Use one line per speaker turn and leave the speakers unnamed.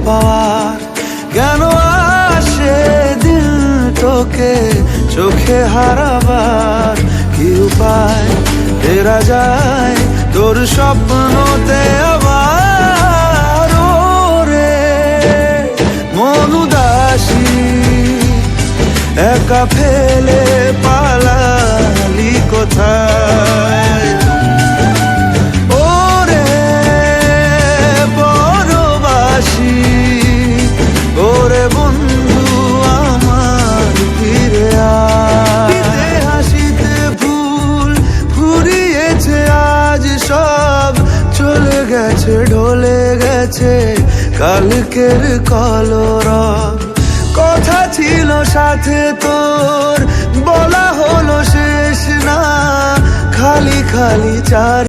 পাওয়ার। কেন আসে দিল তোকে চোখে হারাবার, কি উপায় ফেরা যায় তোর স্বপ্নতে আবার। ওরে মন উদাসী একা ফেলে পালালি কোথায়। ওরে পরবাসী, ওরে বন্ধু আমার ফিরে আয়। হাসিতে ভুল ফুরিয়েছে আজ সব, চলে গেছে ঢলে গেছে কালকের কলরব। কথা ছিল সাথে তোর, বলা হলো শেষ না, খালি খালি চার